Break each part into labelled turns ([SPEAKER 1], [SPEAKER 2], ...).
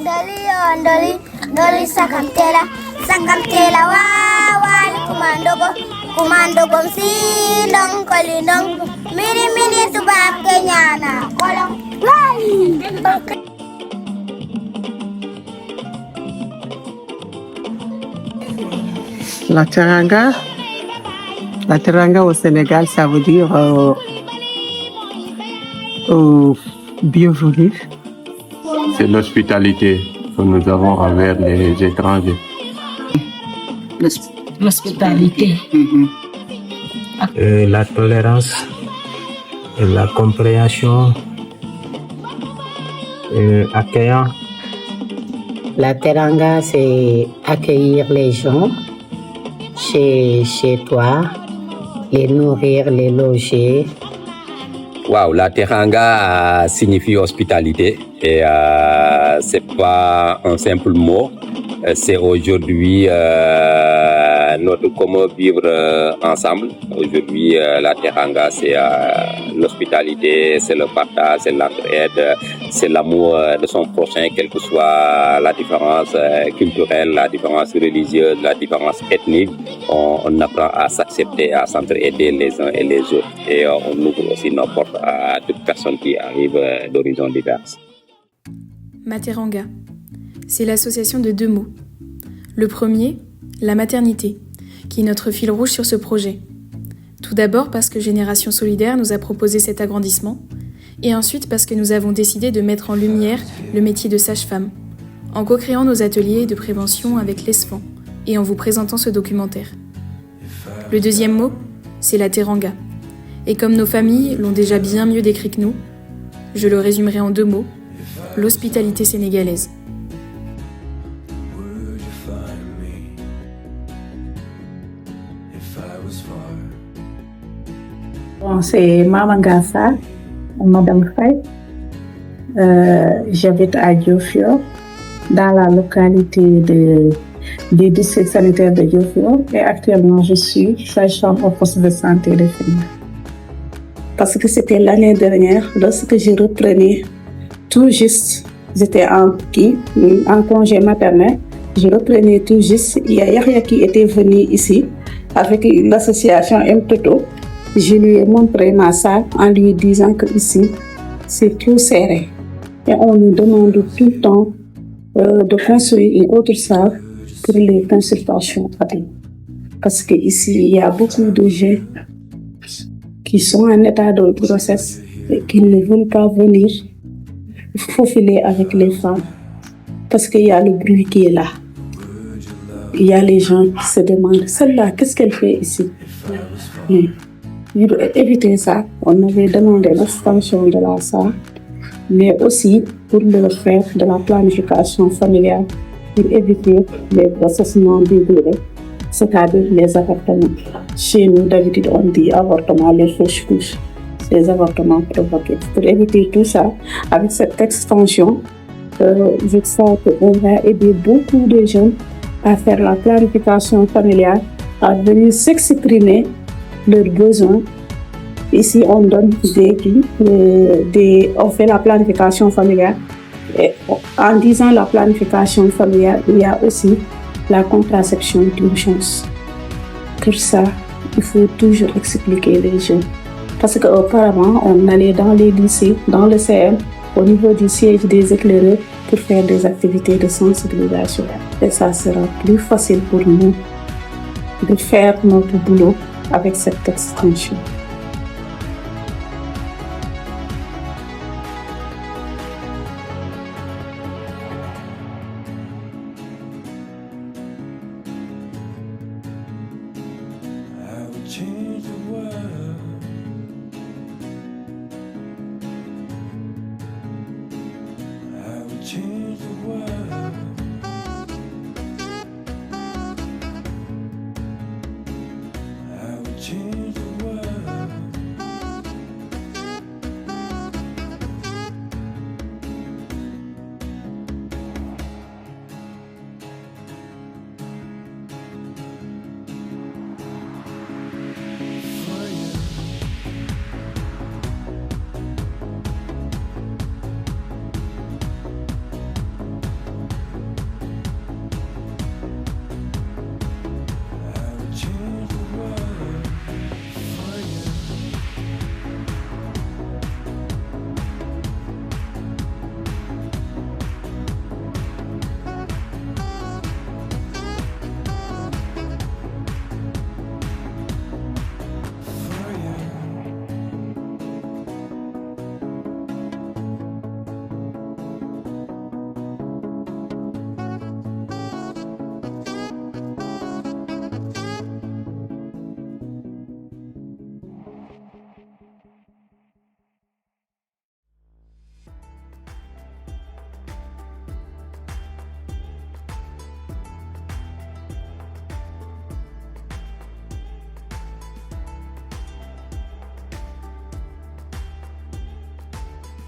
[SPEAKER 1] Doli sakamtela wawali kumando gomsi dong kolindong mini tubab kenyana kolong
[SPEAKER 2] La teranga au Sénégal, ça veut dire bienvenue.
[SPEAKER 3] C'est l'hospitalité que nous avons envers les étrangers.
[SPEAKER 4] L'hospitalité.
[SPEAKER 5] La tolérance, la compréhension, accueillant.
[SPEAKER 4] La teranga, c'est accueillir les gens chez toi, les nourrir, les loger.
[SPEAKER 6] Wow, la teranga signifie hospitalité et c'est pas un simple mot. C'est aujourd'hui notre comment vivre ensemble. Aujourd'hui, la teranga, c'est l'hospitalité, c'est le partage, c'est l'entraide, c'est l'amour de son prochain, quelle que soit la différence culturelle, la différence religieuse, la différence ethnique. On apprend à s'accepter, à s'entraider les uns et les autres. Et on ouvre aussi nos portes à toute personne qui arrive d'horizons divers.
[SPEAKER 7] Materanga, c'est l'association de deux mots. Le premier, la maternité, qui est notre fil rouge sur ce projet. Tout d'abord parce que Génération Solidaire nous a proposé cet agrandissement, et ensuite parce que nous avons décidé de mettre en lumière le métier de sage-femme, en co-créant nos ateliers de prévention avec l'ESFAN, et en vous présentant ce documentaire. Le deuxième mot, c'est la teranga. Et comme nos familles l'ont déjà bien mieux décrit que nous, je le résumerai en deux mots, l'hospitalité sénégalaise.
[SPEAKER 8] Bon, c'est Maman Gassa, Madame Faye. J'habite à Diofior, dans la localité du district sanitaire de Diofior. Et actuellement, je suis sage-femme au poste de santé de Fimela. Parce que c'était l'année dernière, lorsque je reprenais tout juste, j'étais en congé maternel, je reprenais tout juste. Il y a Yahya qui était venu ici avec l'association M-Toto. Je lui ai montré ma salle en lui disant que ici, c'est tout serré. Et on nous demande tout le temps de construire une autre salle pour les consultations. Parce qu'ici, il y a beaucoup de jeunes qui sont en état de grossesse et qui ne veulent pas venir faufiler avec les femmes. Parce qu'il y a le bruit qui est là. Il y a les gens qui se demandent, celle-là, qu'est-ce qu'elle fait ici? Pour éviter ça, on avait demandé l'extension de la salle, mais aussi pour le faire de la planification familiale pour éviter les grossesses non désirées, c'est-à-dire les avortements. Chez nous, d'habitude, on dit avortement, les fausses couches, les avortements provoqués. Pour éviter tout ça, avec cette extension, je crois qu'on va aider beaucoup de jeunes à faire la planification familiale, à venir s'exprimer leurs besoins. Ici, on donne on fait la planification familiale. Et en disant la planification familiale, il y a aussi la contraception d'urgence. Pour ça, il faut toujours expliquer les jeunes. Parce qu'auparavant, on allait dans les lycées, dans le CM, au niveau du siège des éclaireurs, pour faire des activités de sensibilisation. Et ça sera plus facile pour nous de faire notre boulot avec cette extension.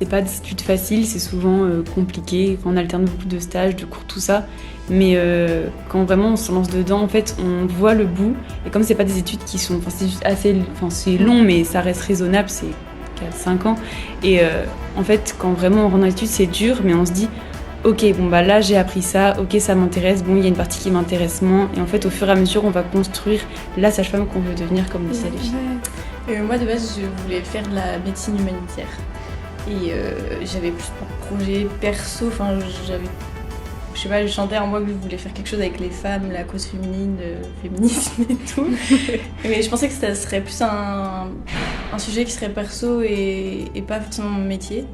[SPEAKER 9] C'est pas des études faciles, c'est souvent compliqué. Enfin, on alterne beaucoup de stages, de cours, tout ça. Mais quand vraiment on se lance dedans, en fait, on voit le bout. Et comme c'est pas des études qui sont, c'est juste assez, c'est long, mais ça reste raisonnable. C'est 4-5 ans. Et en fait, quand vraiment on rentre dans l'étude, c'est dur, mais on se dit, ok, bon bah là j'ai appris ça, ok ça m'intéresse, bon il y a une partie qui m'intéresse moins. Et en fait, au fur et à mesure, on va construire la sage-femme qu'on veut devenir, comme disait les filles.
[SPEAKER 10] Moi de base, je voulais faire de la médecine humanitaire. Et j'avais plus pour projet perso, enfin j'avais, je sais pas, je chantais en moi que je voulais faire quelque chose avec les femmes, la cause féminine, le féminisme et tout. Mais je pensais que ça serait plus un sujet qui serait perso et pas forcément mon métier.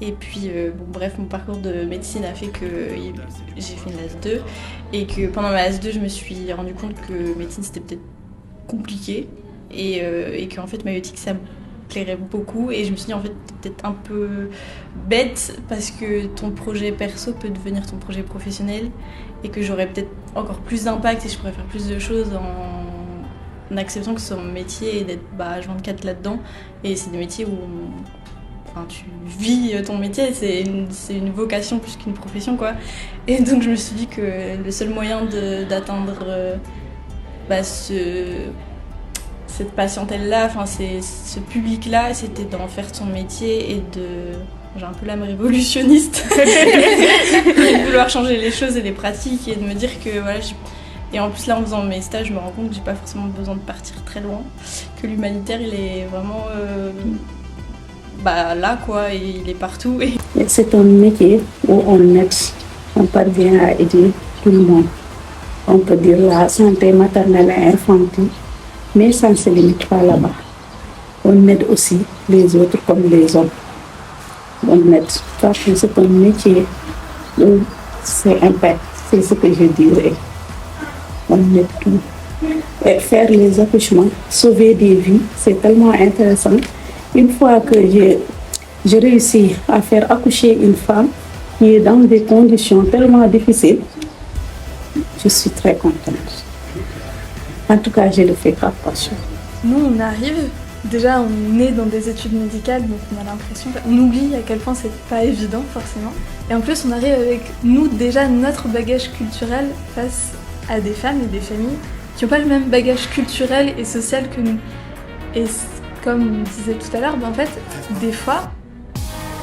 [SPEAKER 10] Et puis bon bref, mon parcours de médecine a fait que j'ai fait une LAS2 et que pendant ma LAS2 je me suis rendu compte que médecine c'était peut-être compliqué et qu'en fait maïeutique ça me plairait beaucoup et je me suis dit en fait t'es peut-être un peu bête parce que ton projet perso peut devenir ton projet professionnel et que j'aurais peut-être encore plus d'impact et je pourrais faire plus de choses en acceptant que ce soit mon métier et d'être H24 là-dedans. Et c'est des métiers où tu vis ton métier, c'est une vocation plus qu'une profession quoi. Et donc je me suis dit que le seul moyen d'atteindre cette patientèle-là, ce public-là, c'était d'en faire son métier et j'ai un peu l'âme révolutionniste, de vouloir changer les choses et les pratiques et de me dire que voilà. Et en plus là en faisant mes stages, je me rends compte que j'ai pas forcément besoin de partir très loin, que l'humanitaire il est vraiment là quoi, et il est partout. Et
[SPEAKER 8] c'est un métier où on parvient à aider tout le monde. On peut dire la santé maternelle et infantile. Mais ça ne se limite pas là-bas. On aide aussi les autres comme les hommes. On aide. Parce que c'est un métier où c'est impact. C'est ce que je dirais. On aide tout. Et faire les accouchements, sauver des vies, c'est tellement intéressant. Une fois que j'ai réussi à faire accoucher une femme qui est dans des conditions tellement difficiles, je suis très contente. En tout cas, je le fais par passion.
[SPEAKER 7] Nous, on arrive, déjà on est dans des études médicales, donc on a l'impression, on oublie à quel point c'est pas évident forcément. Et en plus, on arrive avec nous déjà notre bagage culturel face à des femmes et des familles qui n'ont pas le même bagage culturel et social que nous. Et comme on disait tout à l'heure, en fait, des fois,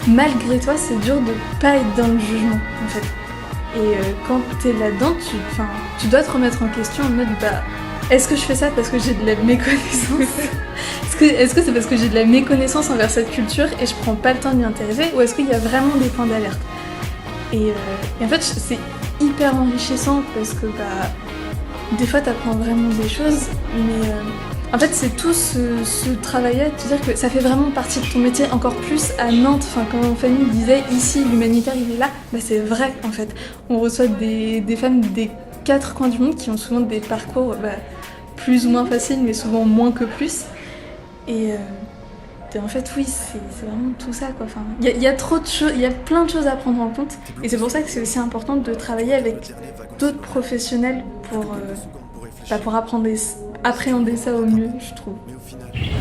[SPEAKER 7] malgré toi, c'est dur de pas être dans le jugement, en fait. Et quand t'es là-dedans, tu dois te remettre en question en mode est-ce que je fais ça parce que j'ai de la méconnaissance? Est-ce que c'est parce que j'ai de la méconnaissance envers cette culture et je prends pas le temps de m'y intéresser? Ou est-ce qu'il y a vraiment des points d'alerte? Et en fait, c'est hyper enrichissant parce que des fois t'apprends vraiment des choses, mais en fait c'est tout ce travail-là, de te dire que ça fait vraiment partie de ton métier encore plus à Nantes. Quand Fanny disait ici l'humanitaire il est là, c'est vrai en fait. On reçoit des femmes des 4 coins du monde qui ont souvent des parcours plus ou moins faciles, mais souvent moins que plus. Et en fait, oui, c'est vraiment tout ça, quoi. Il y a trop de choses, il y a plein de choses à prendre en compte. Et c'est pour ça que c'est aussi important de travailler avec d'autres professionnels pour appréhender ça au mieux, je trouve.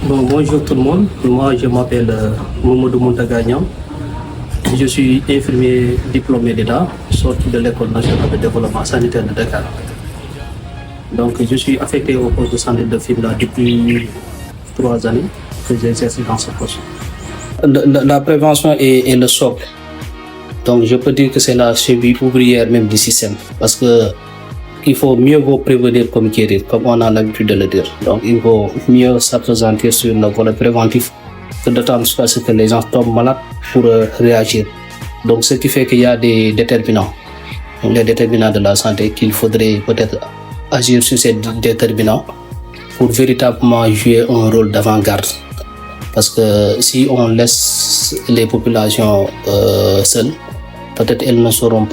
[SPEAKER 11] Bonjour tout le monde. Moi, je m'appelle Mamadou Montagagnan. Je suis infirmier diplômé d'État, sorti de l'École nationale de développement sanitaire de Dakar. Donc, je suis affecté au poste de santé de Fimela depuis 3 années que j'exerce dans ce poste. La prévention est le socle. Donc, je peux dire que c'est la cheville ouvrière même du système. Parce que il faut mieux vaut prévenir comme guérir, comme on a l'habitude de le dire. Donc, il faut mieux s'appesantir sur le volet préventif que d'attendre jusqu'à ce que les gens tombent malades pour réagir. Donc, ce qui fait qu'il y a des déterminants, les déterminants de la santé, qu'il faudrait peut-être agir sur ces déterminants pour véritablement jouer un rôle d'avant-garde. Parce que si on laisse les populations seules, peut-être elles n'auront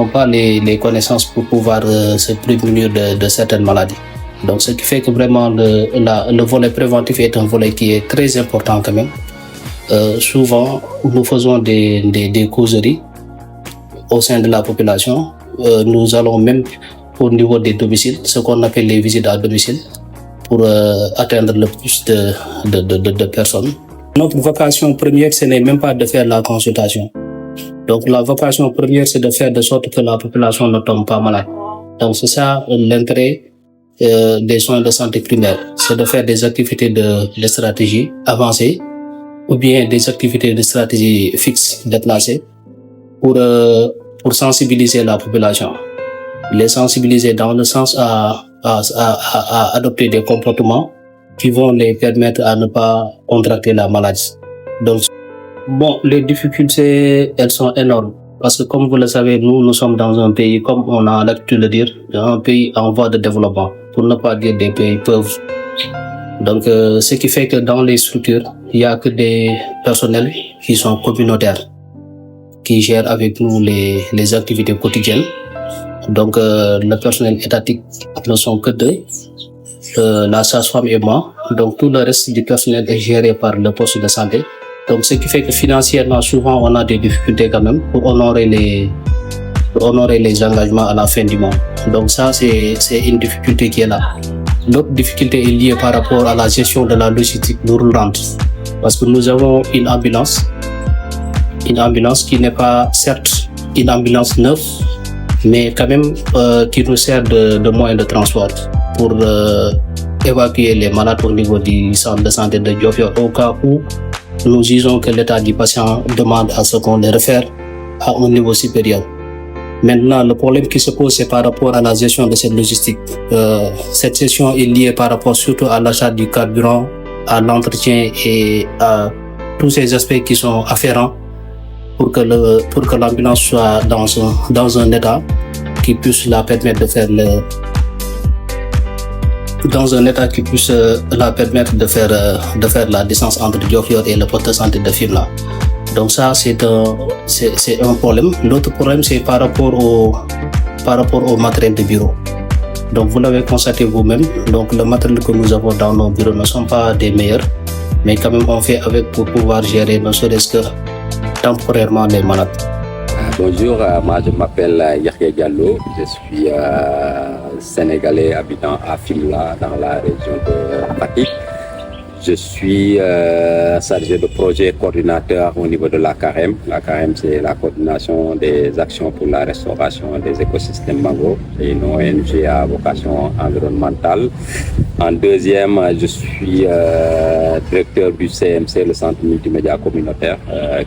[SPEAKER 11] pas les connaissances pour pouvoir se prémunir de certaines maladies. Donc, ce qui fait que vraiment le volet préventif est un volet qui est très important quand même. Souvent, nous faisons des causeries au sein de la population. Nous allons même au niveau des domiciles, ce qu'on appelle les visites à domicile, pour atteindre le plus de personnes. Notre vocation première, ce n'est même pas de faire la consultation. Donc la vocation première, c'est de faire de sorte que la population ne tombe pas malade. Donc c'est ça l'intérêt des soins de santé primaire, c'est de faire des activités de stratégie avancées ou bien des activités de stratégie fixes déplacées pour sensibiliser la population. Les sensibiliser dans le sens à adopter des comportements qui vont les permettre à ne pas contracter la maladie. Donc, bon, les difficultés, elles sont énormes. Parce que comme vous le savez, nous sommes dans un pays, comme on a l'habitude de dire, un pays en voie de développement, pour ne pas dire des pays pauvres. Donc, ce qui fait que dans les structures, il n'y a que des personnels qui sont communautaires, qui gèrent avec nous les activités quotidiennes. Donc, le personnel étatique ne sont que deux, la sage-femme et moi. Donc, tout le reste du personnel est géré par le poste de santé. Donc, ce qui fait que financièrement, souvent, on a des difficultés quand même pour honorer les engagements à la fin du mois. Donc, ça, c'est une difficulté qui est là. L'autre difficulté est liée par rapport à la gestion de la logistique roulante. Parce que nous avons une ambulance qui n'est pas, certes, une ambulance neuve, mais quand même qui nous sert de moyen de transport pour évacuer les malades au niveau du centre de santé de Diofior au cas où nous jugeons que l'état du patient demande à ce qu'on les réfère à un niveau supérieur. Maintenant, le problème qui se pose, c'est par rapport à la gestion de cette logistique. Cette gestion est liée par rapport surtout à l'achat du carburant, à l'entretien et à tous ces aspects qui sont afférents pour que l'ambulance soit dans un état qui puisse la permettre de faire la distance entre Diofior et le poste de santé de Fimela. Donc ça, c'est un problème. L'autre problème, c'est par rapport au matériel de bureau. Donc vous l'avez constaté vous-même. Donc le matériel que nous avons dans nos bureaux ne sont pas des meilleurs, mais quand même on fait avec pour pouvoir gérer ne serait-ce que temporairement les malades.
[SPEAKER 6] Bonjour, moi je m'appelle Yahya Diallo, je suis sénégalais habitant à Fimela dans la région de Fatick. Je suis chargé de projet coordinateur au niveau de la CAREM. La CAREM, c'est la coordination des actions pour la restauration des écosystèmes mangroves. C'est une ONG à vocation environnementale. En deuxième, je suis directeur du CMC, le Centre multimédia communautaire,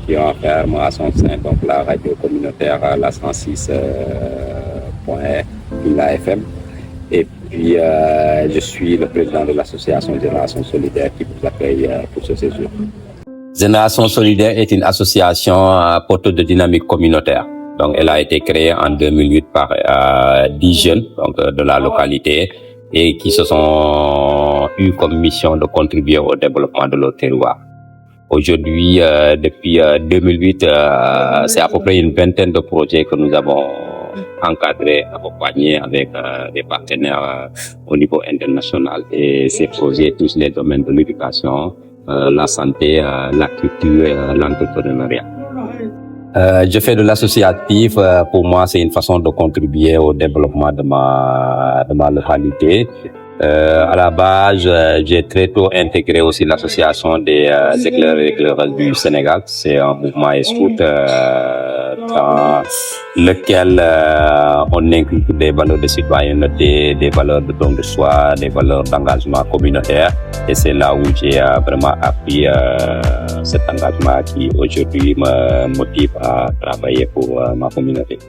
[SPEAKER 6] qui enferme à son sein donc la radio communautaire, la 106.1 FM. Et puis, je suis le président de l'association Génération Solidaire qui vous accueille pour ce séjour. Génération Solidaire est une association porteuse de dynamique communautaire. Donc, elle a été créée en 2008 par 10 jeunes donc, de la localité et qui se sont eu comme mission de contribuer au développement de leur terroir. Aujourd'hui, depuis 2008, c'est à peu près une vingtaine de projets que nous avons encadrés, accompagnés avec des partenaires au niveau international. Et ces projets touchent les domaines de l'éducation, la santé, la culture et l'entrepreneuriat. Je fais de l'associatif. Pour moi, c'est une façon de contribuer au développement de ma localité. À la base, j'ai très tôt intégré aussi l'association des éclaireurs et éclaireuses du Sénégal. C'est un mouvement scout dans lequel on inclut des valeurs de citoyenneté, des valeurs de don de soi, des valeurs d'engagement communautaire. Et c'est là où j'ai vraiment appris cet engagement qui aujourd'hui me motive à travailler pour ma communauté.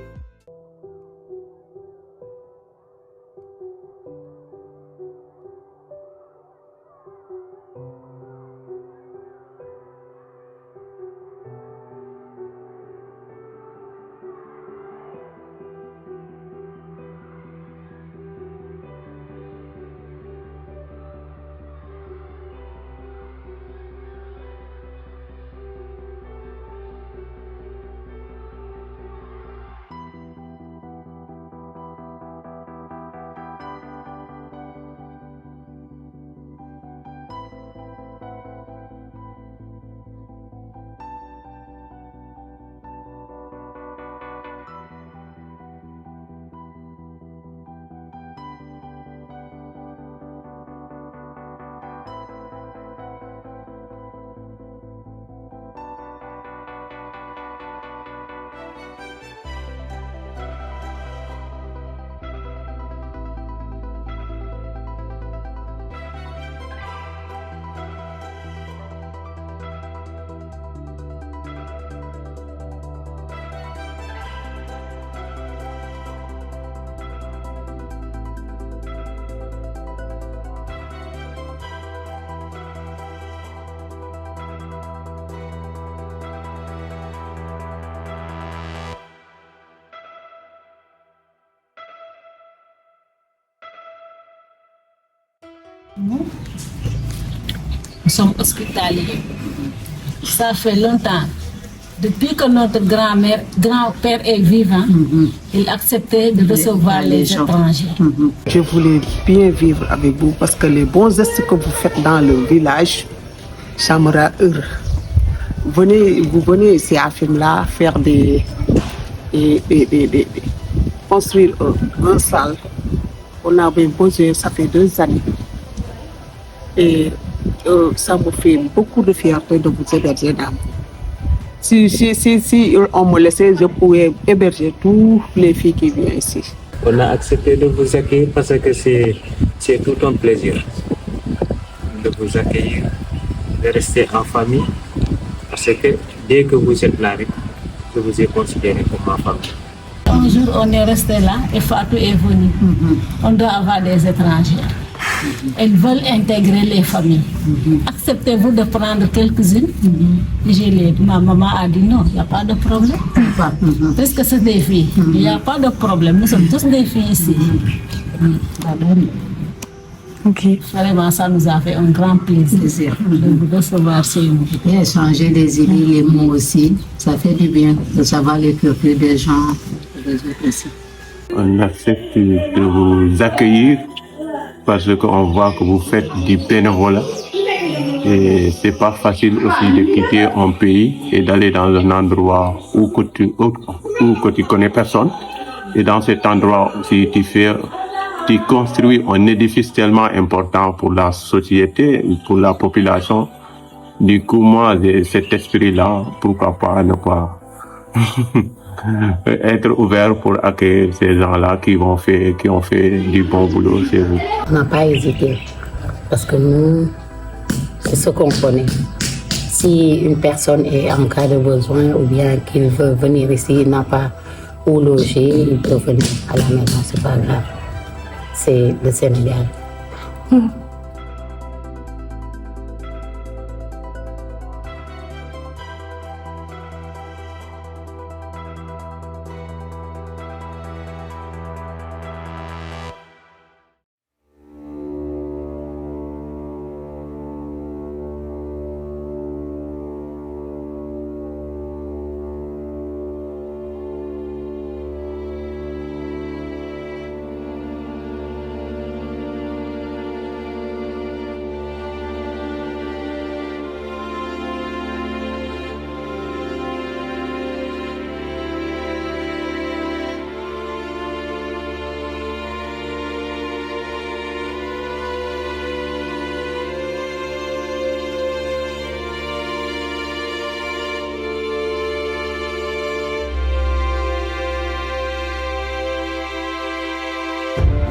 [SPEAKER 4] Nous sommes hospitaliers. Ça fait longtemps. Depuis que notre grand-père est vivant, il acceptait de recevoir les étrangers.
[SPEAKER 2] Je voulais bien vivre avec vous parce que les bons gestes que vous faites dans le village, ça me rend heureux. Vous venez ici à Fimela faire construire une salle. On avait besoin, ça fait 2 années. Et ça me fait beaucoup de fierté de vous héberger là. Si on me laissait, je pouvais héberger toutes les filles qui viennent ici.
[SPEAKER 5] On a accepté de vous accueillir parce que c'est tout un plaisir de vous accueillir, de rester en famille. Parce que dès que vous êtes là, je vous ai considéré comme ma famille.
[SPEAKER 4] Un jour, on est resté là et Fatou est venu. On doit avoir des étrangers. Elles veulent intégrer les familles. Acceptez-vous de prendre quelques-unes? Ma maman a dit non, il n'y a pas de problème. Parce que c'est des filles. Il n'y a pas de problème. Nous sommes tous des filles ici.
[SPEAKER 12] Ok.
[SPEAKER 4] Vraiment, ça nous a fait un grand plaisir de vous recevoir chez nous.
[SPEAKER 13] Et échanger des idées, les mots aussi. Ça fait du bien de savoir les cultures des gens, des autres aussi.
[SPEAKER 3] On accepte de vous accueillir parce qu'on voit que vous faites du bénévolat. Et c'est pas facile aussi de quitter un pays et d'aller dans un endroit où tu connais personne. Et dans cet endroit aussi, tu construis un édifice tellement important pour la société, pour la population. Du coup, moi, cet esprit-là, pourquoi pas ne pas être ouvert pour accueillir ces gens-là qui ont fait du bon boulot chez vous.
[SPEAKER 4] On n'a pas hésité parce que nous, c'est ce qu'on connaît. Si une personne est en cas de besoin ou bien qu'il veut venir ici, il n'a pas où loger, il peut venir à la maison, c'est pas grave. C'est le Sénégal.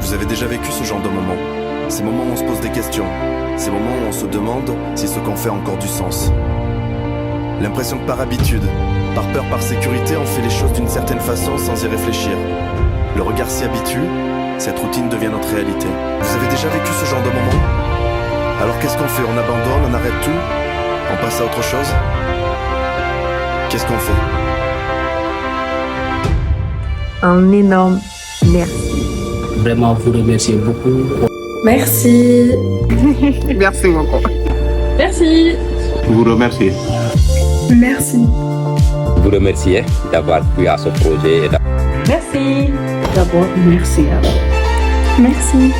[SPEAKER 14] Vous avez déjà vécu ce genre de moments? Ces moments où on se pose des questions, ces moments où on se demande si ce qu'on fait a encore du sens. L'impression que par habitude, par peur, par sécurité, on fait les choses d'une certaine façon sans y réfléchir. Le regard s'y habitue, cette routine devient notre réalité. Vous avez déjà vécu ce genre de moment? Alors qu'est-ce qu'on fait? On abandonne, on arrête tout? On passe à autre chose? Qu'est-ce qu'on fait?
[SPEAKER 12] Un énorme merci.
[SPEAKER 11] Vraiment, vous remercier beaucoup.
[SPEAKER 12] Merci.
[SPEAKER 2] Merci beaucoup.
[SPEAKER 12] Merci.
[SPEAKER 3] Vous remerciez.
[SPEAKER 12] Merci.
[SPEAKER 6] Vous remercier d'avoir cru à ce projet.
[SPEAKER 12] Merci.
[SPEAKER 8] D'abord, merci.
[SPEAKER 12] Merci.